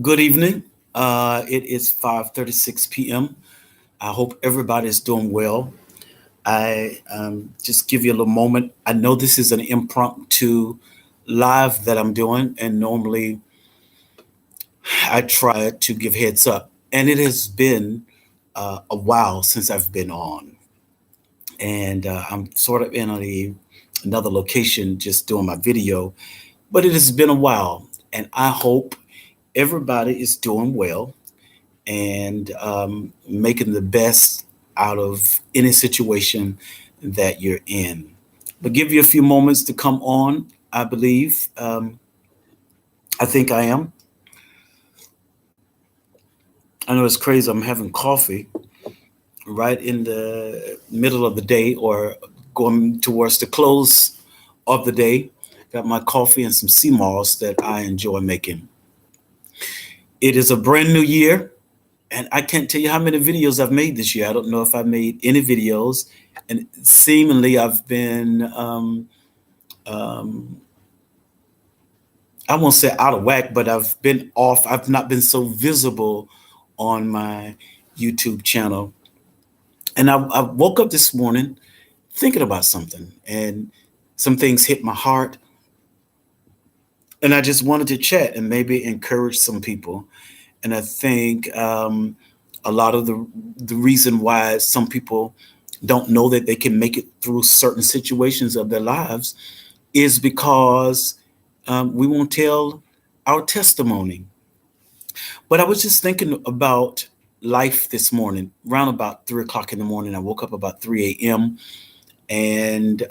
Good evening. It is 5:36 p.m. I hope everybody is doing well. I just give you a little moment. I know this is an impromptu live that I'm doing, and normally I try to give heads up. And it has been a while since I've been on, and I'm sort of in another location just doing my video. But it has been a while, and I hope everybody is doing well and making the best out of any situation that you're in. But give you a few moments to come on, I believe. I think I am. I know it's crazy. I'm having coffee right in the middle of the day or going towards the close of the day. Got my coffee and some sea moss that I enjoy making. It is a brand new year, and I can't tell you how many videos I've made this year. I don't know if I made any videos, and seemingly I've been um, I won't say out of whack, but I've been off. I've not been so visible on my YouTube channel, and I woke up this morning thinking about something, and some things hit my heart, and I just wanted to chat and maybe encourage some people. And I think a lot of the reason why some people don't know that they can make it through certain situations of their lives is because we won't tell our testimony. But I was just thinking about life this morning, around about 3 o'clock in the morning. I woke up about 3 a.m. and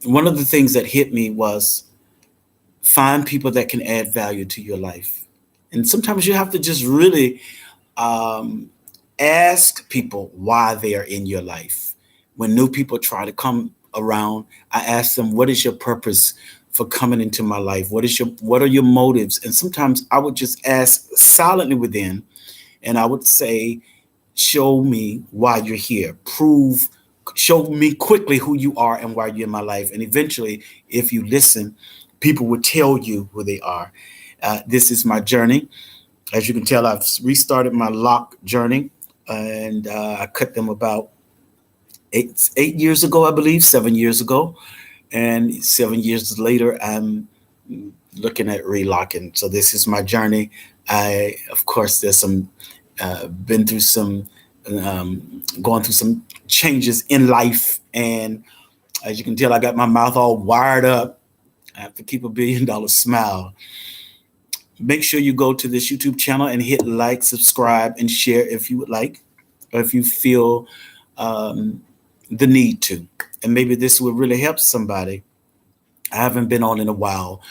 one of the things that hit me was find people that can add value to your life. And sometimes you have to just really um, ask people why they are in your life. When new people try to come around, I ask them, "What is your purpose for coming into my life? What are your motives?" And sometimes I would just ask silently within, and I would say, "Show me why you're here. Show me quickly who you are and why you're in my life." And eventually, if you listen, people will tell you who they are. This is my journey. As you can tell, I've restarted my lock journey, and I cut them about 8 years ago, I believe, 7 years ago, and 7 years later, I'm looking at relocking. So this is my journey. Of course, there's some been through some, going through some changes in life, and as you can tell, I got my mouth all wired up. I have to keep $1 billion smile. Make sure you go to this YouTube channel and hit like, subscribe, and share if you would like, or if you feel um, the need to. And maybe this will really help somebody. I haven't been on in a while,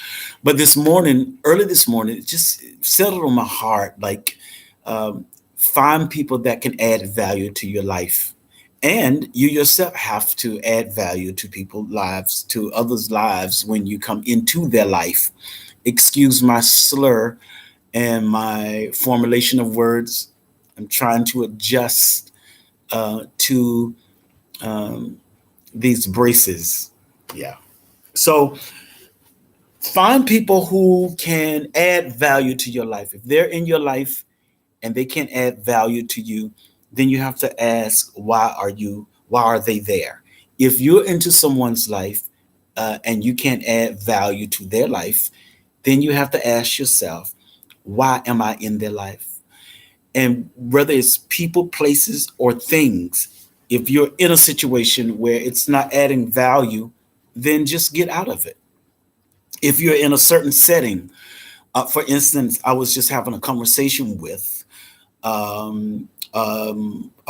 but this morning, early this morning, it just settled on my heart. Like, um, find people that can add value to your life, and you yourself have to add value to people's lives, to others' lives when you come into their life. Excuse my slur and my formulation of words. I'm trying to adjust to um, these braces. Yeah. So find people who can add value to your life. If they're in your life and they can add value to you, then you have to ask, why are they there? If you're into someone's life and you can't add value to their life, then you have to ask yourself, why am I in their life? And whether it's people, places, or things, if you're in a situation where it's not adding value, then just get out of it. If you're in a certain setting, for instance, I was just having a conversation with a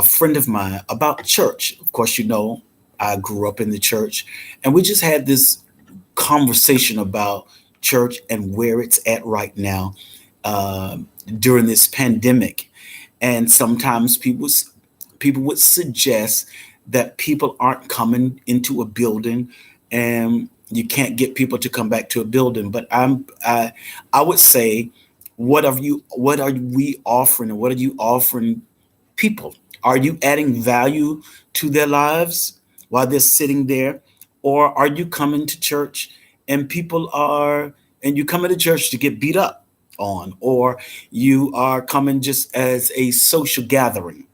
friend of mine about church. Of course, I grew up in the church, and we just had this conversation about church and where it's at right now during this pandemic. And sometimes people would suggest that people aren't coming into a building, and you can't get people to come back to a building. But I would say, what are we offering, and what are you offering people? Are you adding value to their lives while they're sitting there? Or are you coming to church and you come into church to get beat up? on, or you are coming just as a social gathering.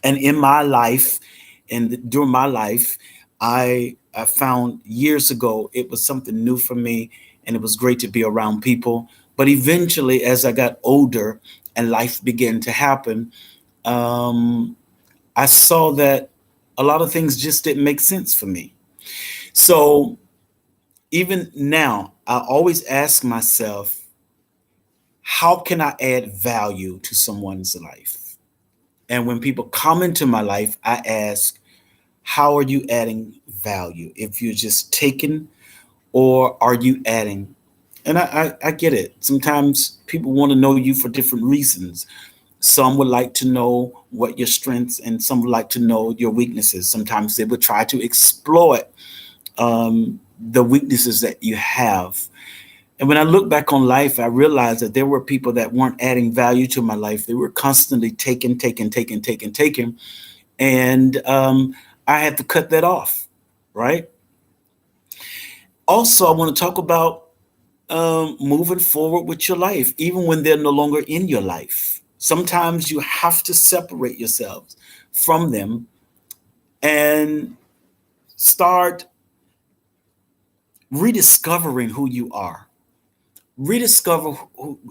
And in my life, and during my life, I found years ago it was something new for me, and it was great to be around people. But eventually, as I got older and life began to happen, um, I saw that a lot of things just didn't make sense for me. So even now, I always ask myself, how can I add value to someone's life? And when people come into my life, I ask, how are you adding value? If you're just taking, or are you adding? And I get it. Sometimes people want to know you for different reasons. Some would like to know what your strengths, and some would like to know your weaknesses. Sometimes they would try to exploit the weaknesses that you have. And when I look back on life, I realized that there were people that weren't adding value to my life. They were constantly taking, taking, taking, taking, taking. And I had to cut that off, right? Also, I want to talk about moving forward with your life, even when they're no longer in your life. Sometimes you have to separate yourselves from them and start rediscovering who you are. Rediscover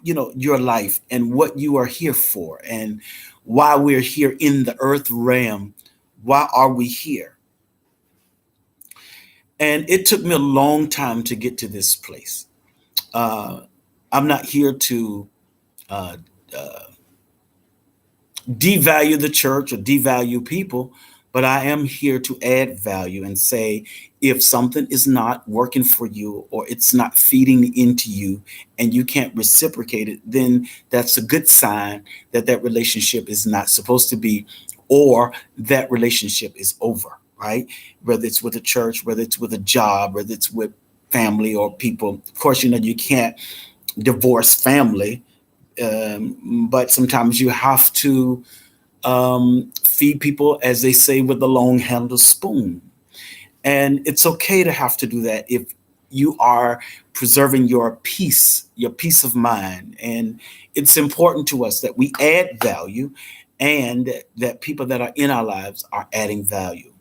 your life and what you are here for, and why we're here in the earth realm. Why are we here? And it took me a long time to get to this place. uh, I'm not here to uh, devalue the church or devalue people, but I am here to add value and say, if something is not working for you, or it's not feeding into you, and you can't reciprocate it, then that's a good sign that that relationship is not supposed to be, or that relationship is over, right? Whether it's with a church, whether it's with a job, whether it's with family or people. Of course, you can't divorce family, but sometimes you have to feed people, as they say, with the long handled spoon. And it's okay to have to do that if you are preserving your peace of mind. And it's important to us that we add value, and that people that are in our lives are adding value.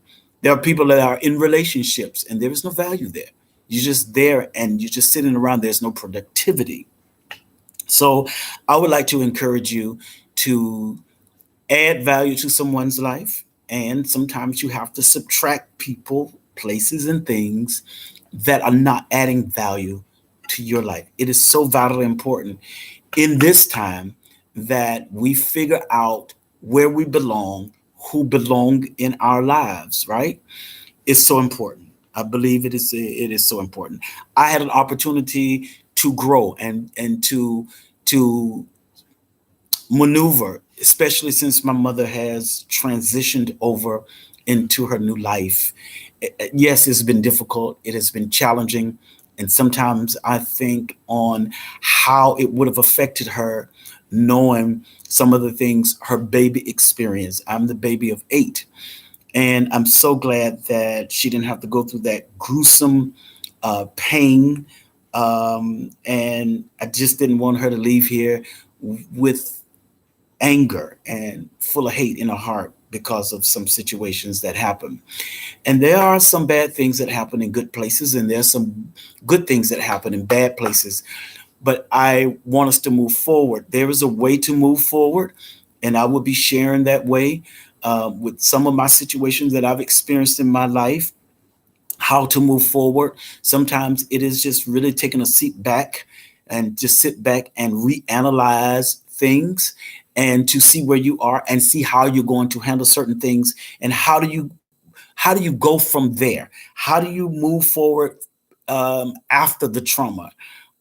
There are people that are in relationships and there is no value there. You're just there and you're just sitting around, there's no productivity. So I would like to encourage you to add value to someone's life. And sometimes you have to subtract people, places, and things that are not adding value to your life. It is so vitally important in this time that we figure out where we belong, who belong in our lives, right? It's so important. I believe it is so important. I had an opportunity to grow and to maneuver, especially since my mother has transitioned over into her new life. Yes, it's been difficult, it has been challenging, and sometimes I think on how it would have affected her, knowing some of the things her baby experienced. I'm the baby of 8, and I'm so glad that she didn't have to go through that gruesome pain. And I just didn't want her to leave here with anger and full of hate in her heart because of some situations that happen. And there are some bad things that happen in good places, and there's some good things that happen in bad places. But I want us to move forward. There is a way to move forward, and I will be sharing that way with some of my situations that I've experienced in my life, how to move forward. Sometimes it is just really taking a seat back and just sit back and reanalyze things, and to see where you are and see how you're going to handle certain things, and how do you go from there? How do you move forward after the trauma?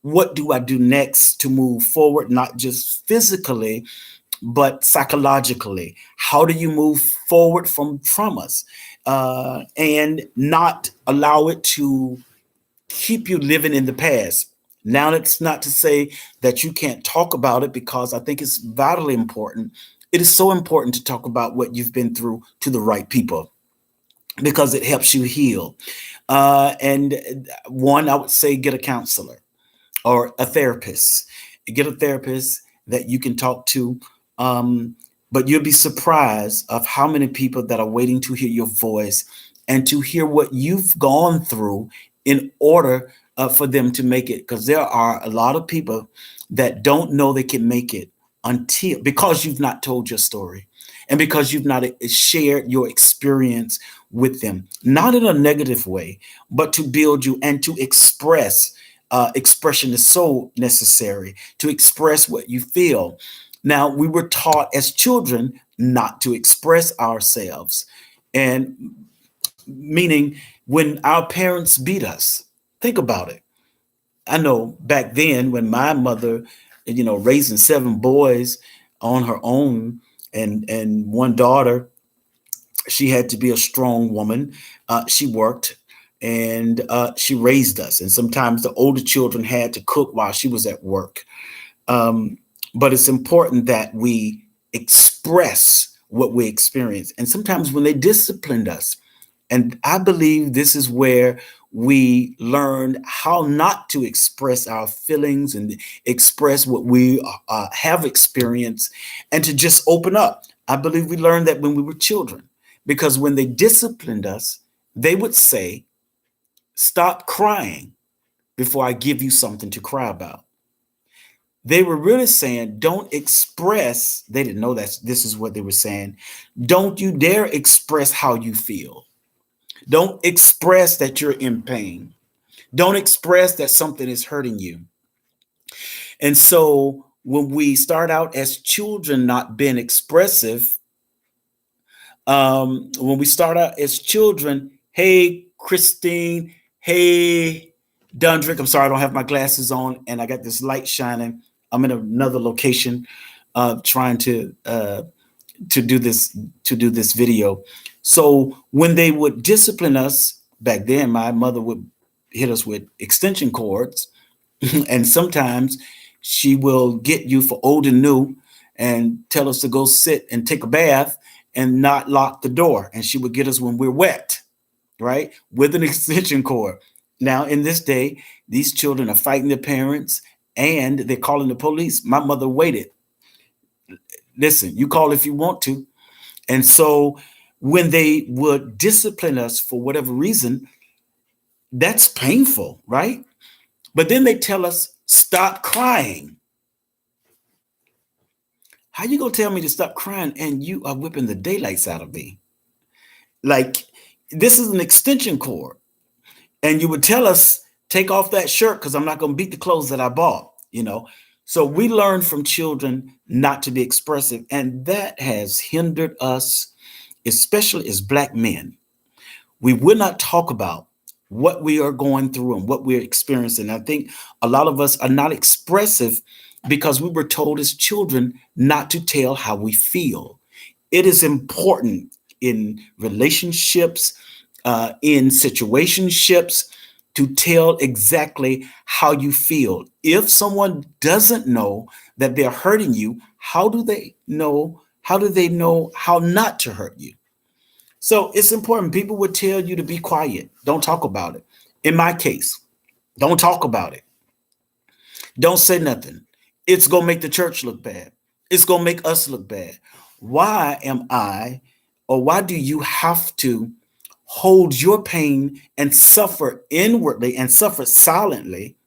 What do I do next to move forward, not just physically, but psychologically? How do you move forward from traumas and not allow it to keep you living in the past? Now, that's not to say that you can't talk about it, because I think it's vitally important. It is so important to talk about what you've been through to the right people, because it helps you heal. And one, I would say, get a counselor or a therapist. get a therapist that you can talk to. Um, but you'll be surprised of how many people that are waiting to hear your voice and to hear what you've gone through in order for them to make it. Because there are a lot of people that don't know they can make it until because you've not told your story and because you've not shared your experience with them, not in a negative way, but to build you and to express. Expression is so necessary to express what you feel. Now, we were taught as children not to express ourselves, and meaning when our parents beat us, think about it. I know back then when my mother, raising seven boys on her own and one daughter, she had to be a strong woman. She worked and she raised us. And sometimes the older children had to cook while she was at work. Um, but it's important that we express what we experience. And sometimes when they disciplined us, and I believe this is where we learned how not to express our feelings and express what we have experienced and to just open up. I believe we learned that when we were children, because when they disciplined us, they would say, "Stop crying before I give you something to cry about." They were really saying, don't express, they didn't know that this is what they were saying. Don't you dare express how you feel. Don't express that you're in pain. Don't express that something is hurting you. And so when we start out as children not being expressive, when we start out as children, hey, Christine, hey, Dundrick, I'm sorry, I don't have my glasses on and I got this light shining. I'm in another location trying to do this video. So when they would discipline us back then, my mother would hit us with extension cords, and sometimes she will get you for old and new and tell us to go sit and take a bath and not lock the door. And she would get us when we're wet, right? With an extension cord. Now, in this day, these children are fighting their parents and they're calling the police. My mother waited. Listen, you call if you want to. And so when they would discipline us for whatever reason, that's painful, right? But then they tell us, stop crying. How you gonna tell me to stop crying and you are whipping the daylights out of me? Like, this is an extension cord. And you would tell us, take off that shirt because I'm not gonna beat the clothes that I bought. So we learn from children not to be expressive, and that has hindered us, especially as Black men. We will not talk about what we are going through and what we're experiencing. I think a lot of us are not expressive because we were told as children not to tell how we feel. It is important in relationships, in situationships, to tell exactly how you feel. If someone doesn't know that they're hurting you, how do they know? How do they know how not to hurt you? So it's important. People would tell you to be quiet. Don't talk about it. In my case, don't talk about it. Don't say nothing. It's going to make the church look bad. It's going to make us look bad. Why am I, or why do you have to hold your pain and suffer inwardly and suffer silently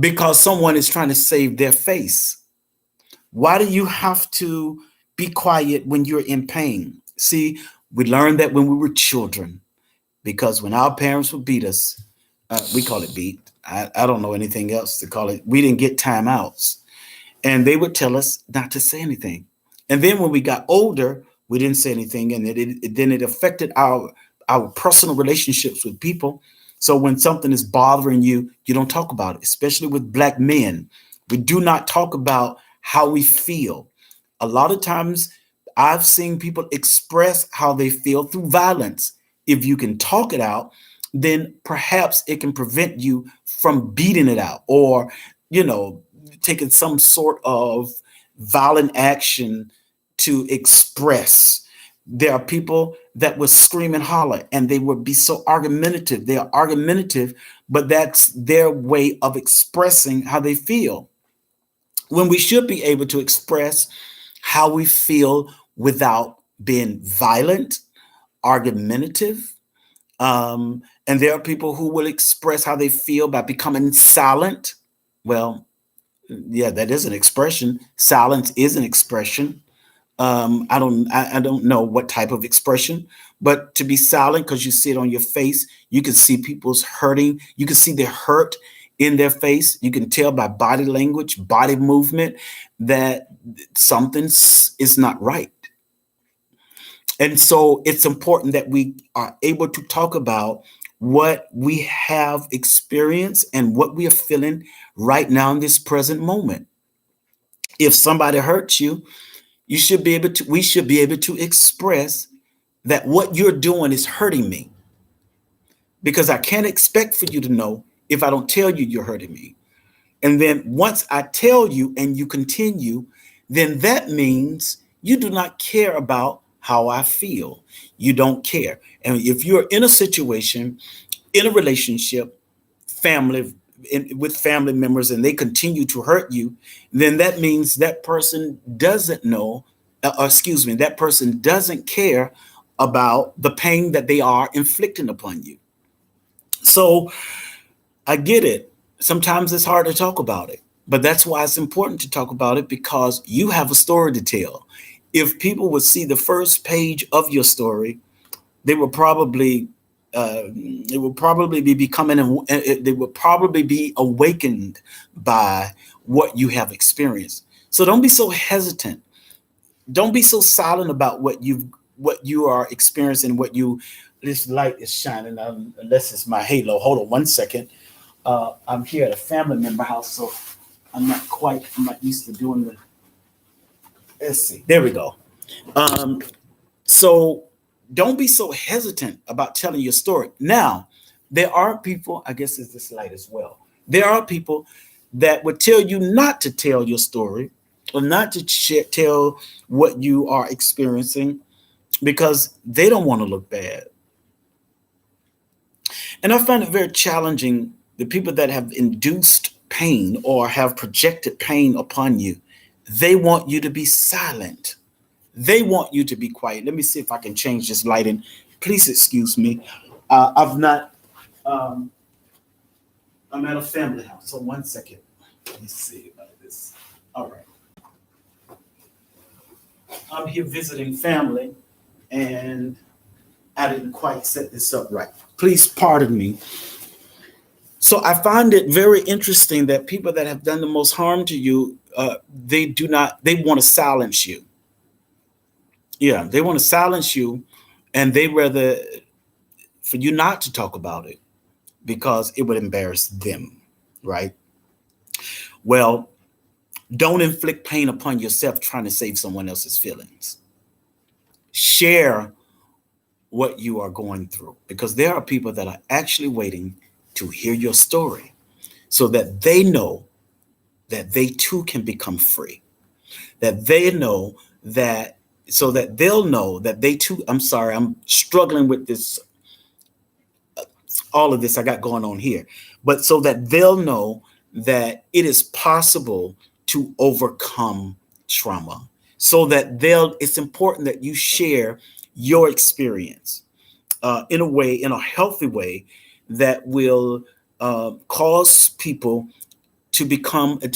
because someone is trying to save their face? Why do you have to be quiet when you're in pain? See, we learned that when we were children, because when our parents would beat us, we call it beat. I don't know anything else to call it. We didn't get timeouts. And they would tell us not to say anything. And then when we got older, we didn't say anything. And then it affected our personal relationships with people. So when something is bothering you, you don't talk about it, especially with Black men. We do not talk about how we feel. A lot of times I've seen people express how they feel through violence. If you can talk it out, then perhaps it can prevent you from beating it out or, taking some sort of violent action to express. There are people that would scream and holler and they would be so argumentative. They are argumentative, but that's their way of expressing how they feel. when we should be able to express how we feel without being violent, argumentative. And there are people who will express how they feel by becoming silent. Well, yeah, that is an expression. Silence is an expression. I don't know what type of expression, but to be silent because you see it on your face, you can see people's hurting. You can see the hurt in their face. You can tell by body language, body movement, that something is not right. And so it's important that we are able to talk about what we have experienced and what we are feeling right now in this present moment. If somebody hurts you, we should be able to express that what you're doing is hurting me, because I can't expect for you to know if I don't tell you you're hurting me. And then once I tell you and you continue, then that means you do not care about how I feel. You don't care. And if you're in a situation, in a relationship, family, with family members, and they continue to hurt you, then that means that person doesn't know, that person doesn't care about the pain that they are inflicting upon you. So I get it. Sometimes it's hard to talk about it, but that's why it's important to talk about it, because you have a story to tell. If people would see the first page of your story, they will probably it will probably be becoming they will probably be awakened by what you have experienced. So don't be so hesitant. Don't be so silent about what you are experiencing. This light is shining, unless it's my halo. Hold on one second. I'm here at a family member house, so I'm not used to doing the. Let's see. There we go. So don't be so hesitant about telling your story. Now, there are people, I guess it's this light as well. There are people that would tell you not to tell your story, or not to tell what you are experiencing, because they don't want to look bad. And I find it very challenging, the people that have induced pain or have projected pain upon you, they want you to be silent. They want you to be quiet. Let me see if I can change this lighting. Please excuse me. I've not, I'm at a family house. So one second. Let me see about this. All right. I'm here visiting family, and I didn't quite set this up right. Please pardon me. So I find it very interesting that people that have done the most harm to you, they want to silence you. Yeah, they want to silence you, and they rather for you not to talk about it because it would embarrass them, right? Well, don't inflict pain upon yourself trying to save someone else's feelings. Share what you are going through, because there are people that are actually waiting to hear your story so that they know that they too can become free, that they know that, so that they'll know that they too, I'm sorry, I'm struggling with this, all of this I got going on here, but so that they'll know that it is possible to overcome trauma, so that it's important that you share your experience in a way, in a healthy way, that will cause people to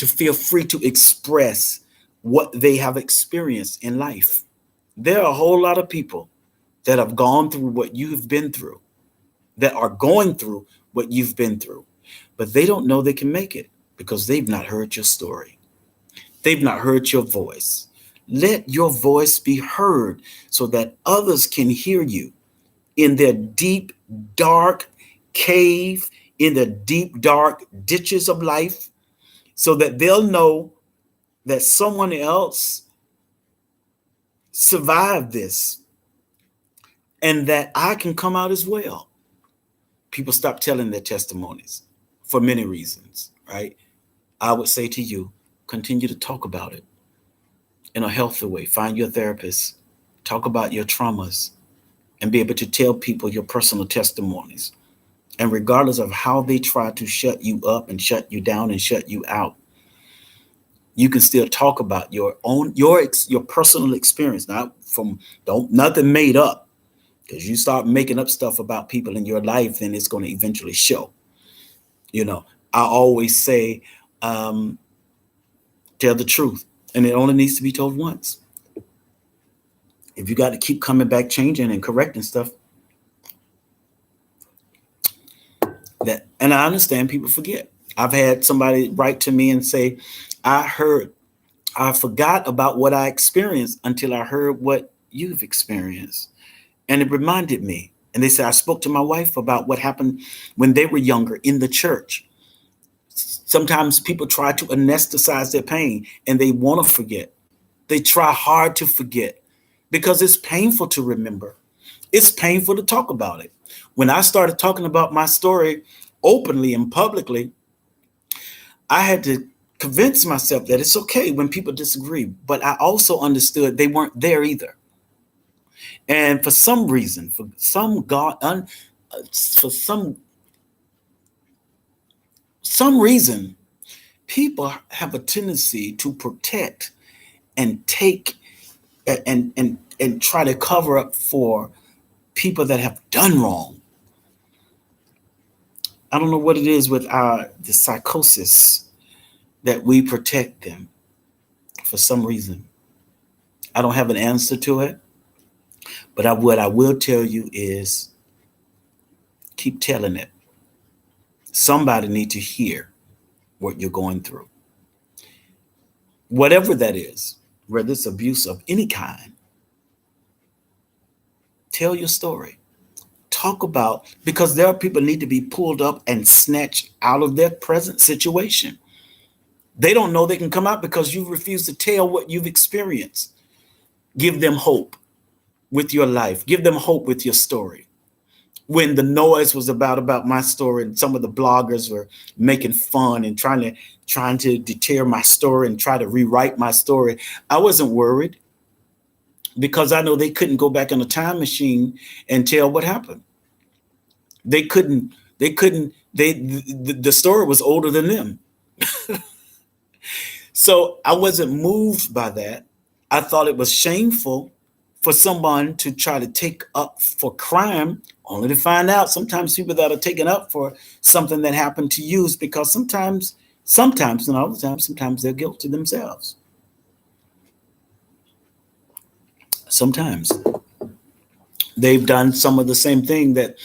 feel free to express what they have experienced in life. There are a whole lot of people that have gone through what you've been through, that are going through what you've been through, but they don't know they can make it because they've not heard your story. They've not heard your voice. Let your voice be heard so that others can hear you in their deep, dark cave, in the deep, dark ditches of life, so that they'll know that someone else survived this and that I can come out as well. People stop telling their testimonies for many reasons, right? I would say to you, continue to talk about it in a healthy way. Find your therapist, talk about your traumas, and be able to tell people your personal testimonies. And regardless of how they try to shut you up and shut you down and shut you out, You can still talk about your personal experience, not from don't nothing made up. Because you start making up stuff about people in your life, then it's going to eventually show. You know, I always say, um, tell the truth, and it only needs to be told once. If you got to keep coming back, changing and correcting stuff, that, and I understand people forget. I've had somebody write to me and say, I forgot about what I experienced until I heard what you've experienced. And it reminded me. And they said, I spoke to my wife about what happened when they were younger in the church. Sometimes people try to anesthetize their pain and they want to forget. They try hard to forget because it's painful to remember. It's painful to talk about it. When I started talking about my story openly and publicly, I had to convince myself that it's okay when people disagree. But I also understood they weren't there either. And for some reason, for some reason, people have a tendency to protect and take and try to cover up for people that have done wrong. I don't know what it is with the psychosis that we protect them for some reason. I don't have an answer to it, but what I will tell you is keep telling it. Somebody need to hear what you're going through. Whatever that is, whether it's abuse of any kind, tell your story. Talk about, because there are people need to be pulled up and snatched out of their present situation. They don't know they can come out because you refuse to tell what you've experienced. Give them hope with your life. Give them hope with your story. When the noise was about my story and some of the bloggers were making fun and trying to deter my story and try to rewrite my story, I wasn't worried because I know they couldn't go back in a time machine and tell what happened. They couldn't. The story was older than them. So I wasn't moved by that. I thought it was shameful for someone to try to take up for crime, only to find out sometimes people that are taken up for something that happened to you is because sometimes, not all the time, sometimes they're guilty themselves. Sometimes they've done some of the same thing that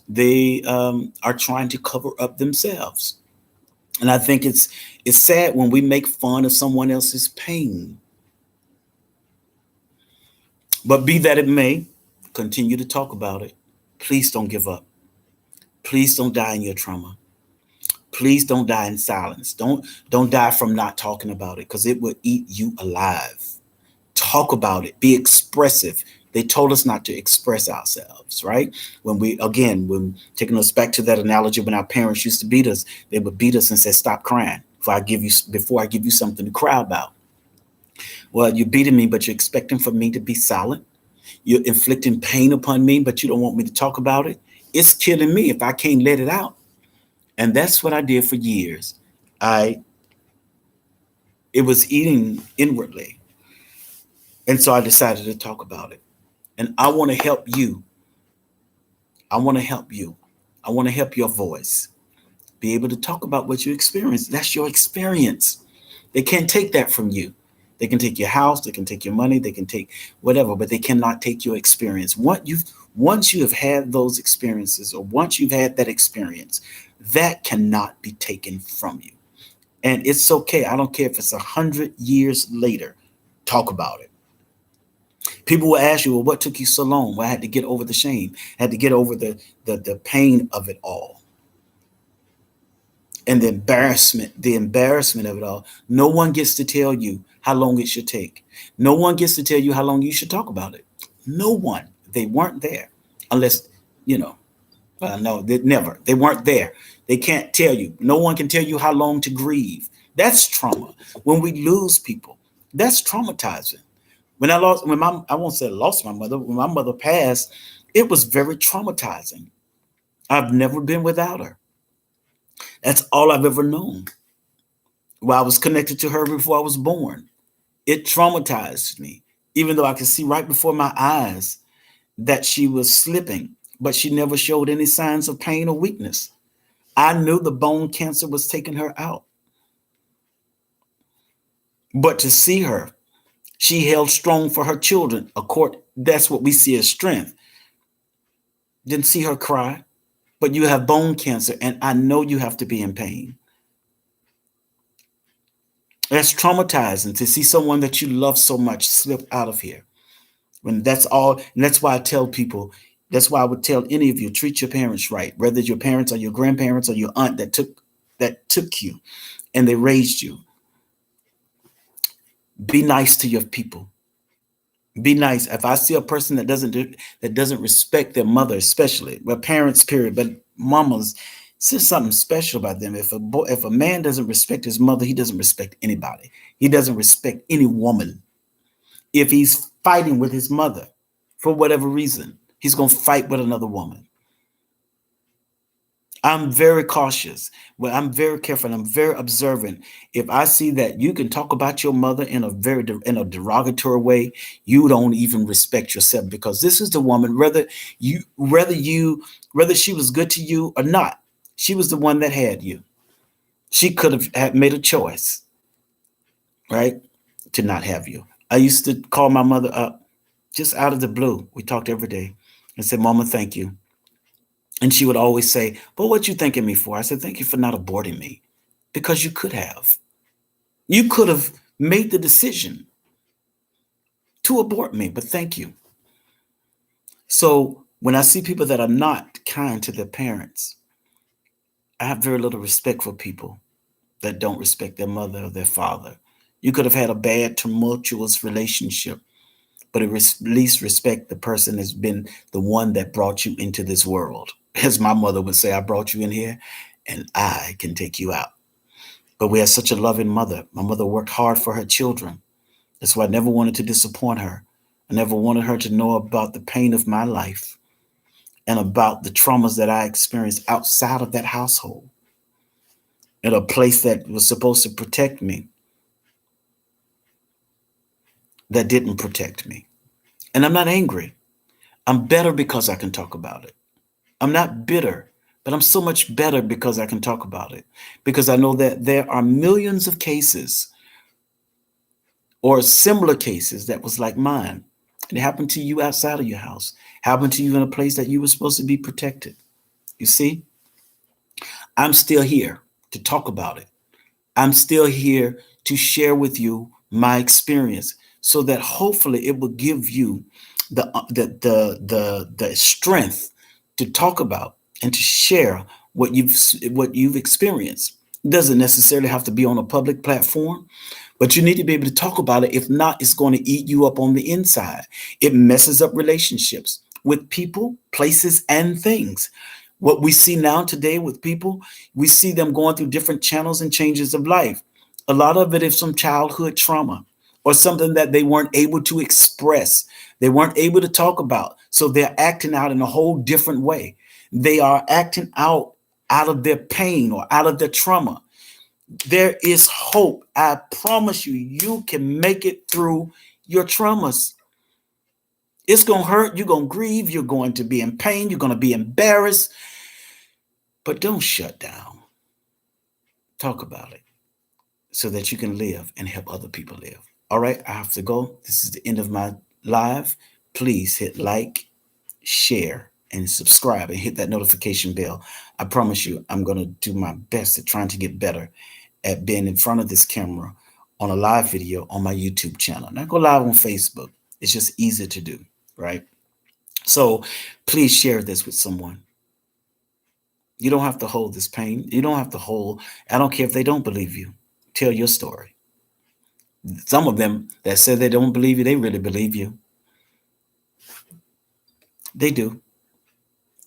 they are trying to cover up themselves. And I think it's sad when we make fun of someone else's pain. But be that it may, continue to talk about it. Please don't give up. Please don't die in your trauma. Please don't die in silence. Don't die from not talking about it because it will eat you alive. Talk about it. Be expressive. They told us not to express ourselves, right? When taking us back to that analogy, when our parents used to beat us, they would beat us and say, "Stop crying before I give you something to cry about." Well, you're beating me, but you're expecting for me to be silent. You're inflicting pain upon me, but you don't want me to talk about it. It's killing me if I can't let it out. And that's what I did for years. I It was eating inwardly. And so I decided to talk about it. And I want to help you. I want to help you. I want to help your voice be able to talk about what you experienced. That's your experience. They can't take that from you. They can take your house, they can take your money, they can take whatever, but they cannot take your experience. Once you have had those experiences, or once you've had that experience, that cannot be taken from you. And it's okay. I don't care if it's 100 years later. Talk about it. People will ask you, well, what took you so long? Well, I had to get over the shame. I had to get over the pain of it all. And the embarrassment of it all. No one gets to tell you how long it should take. No one gets to tell you how long you should talk about it. No one. They weren't there. Unless, no, they never. They weren't there. They can't tell you. No one can tell you how long to grieve. That's trauma. When we lose people, that's traumatizing. I won't say I lost my mother. When my mother passed, it was very traumatizing. I've never been without her. That's all I've ever known. Well, I was connected to her before I was born. It traumatized me, even though I could see right before my eyes that she was slipping, but she never showed any signs of pain or weakness. I knew the bone cancer was taking her out. But to see her, she held strong for her children. Of course, that's what we see as strength. Didn't see her cry, but you have bone cancer, and I know you have to be in pain. That's traumatizing to see someone that you love so much slip out of here. When that's all, and that's why I tell people, that's why I would tell any of you, treat your parents right, whether your parents or your grandparents or your aunt that took you and they raised you. Be nice to your people. Be nice. If I see a person that doesn't respect their mother, especially, well, parents, period, but mamas, there's something special about them. If a man doesn't respect his mother, he doesn't respect anybody. He doesn't respect any woman. If he's fighting with his mother for whatever reason, he's going to fight with another woman. I'm very cautious. Well, I'm very careful. And I'm very observant. If I see that you can talk about your mother in a derogatory way, you don't even respect yourself, because this is the woman. Whether she was good to you or not, she was the one that had you. She could have had made a choice, right, to not have you. I used to call my mother up just out of the blue. We talked every day and said, "Mama, thank you." And she would always say, "But what you thanking me for?" I said, "Thank you for not aborting me, because you could have. You could have made the decision to abort me, but thank you." So when I see people that are not kind to their parents, I have very little respect for people that don't respect their mother or their father. You could have had a bad, tumultuous relationship, but at least respect the person that's been the one that brought you into this world. As my mother would say, "I brought you in here and I can take you out." But we had such a loving mother. My mother worked hard for her children. That's why I never wanted to disappoint her. I never wanted her to know about the pain of my life and about the traumas that I experienced outside of that household, in a place that was supposed to protect me, that didn't protect me. And I'm not angry. I'm better because I can talk about it. I'm not bitter, but I'm so much better because I can talk about it. Because I know that there are millions of cases or similar cases that was like mine. It happened to you outside of your house, happened to you in a place that you were supposed to be protected. You see, I'm still here to talk about it. I'm still here to share with you my experience, so that hopefully it will give you the strength to talk about and to share what you've experienced. It doesn't necessarily have to be on a public platform, but you need to be able to talk about it. If not, it's going to eat you up on the inside. It messes up relationships with people, places, and things. What we see now today with people, we see them going through different channels and changes of life. A lot of it is some childhood trauma or something that they weren't able to express. They weren't able to talk about. So they're acting out in a whole different way. They are acting out of their pain or out of their trauma. There is hope. I promise you, you can make it through your traumas. It's going to hurt. You're going to grieve. You're going to be in pain. You're going to be embarrassed. But don't shut down. Talk about it so that you can live and help other people live. All right, I have to go. This is the end of my live. Please hit like, share, and subscribe and hit that notification bell. I promise you, I'm going to do my best at trying to get better at being in front of this camera on a live video on my YouTube channel. Not go live on Facebook. It's just easy to do, right? So please share this with someone. You don't have to hold this pain. You don't have to hold. I don't care if they don't believe you. Tell your story. Some of them that say they don't believe you, they really believe you. They do.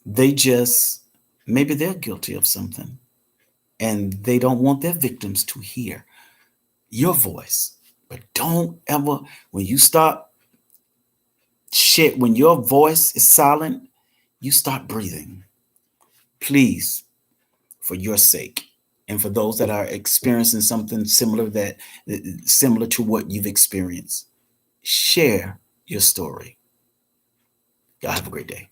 They just, maybe they're guilty of something and they don't want their victims to hear your voice. But don't ever, when you stop shit, when your voice is silent, you start breathing. Please, for your sake And for those that are experiencing something similar to what you've experienced, share your story. Y'all have a great day.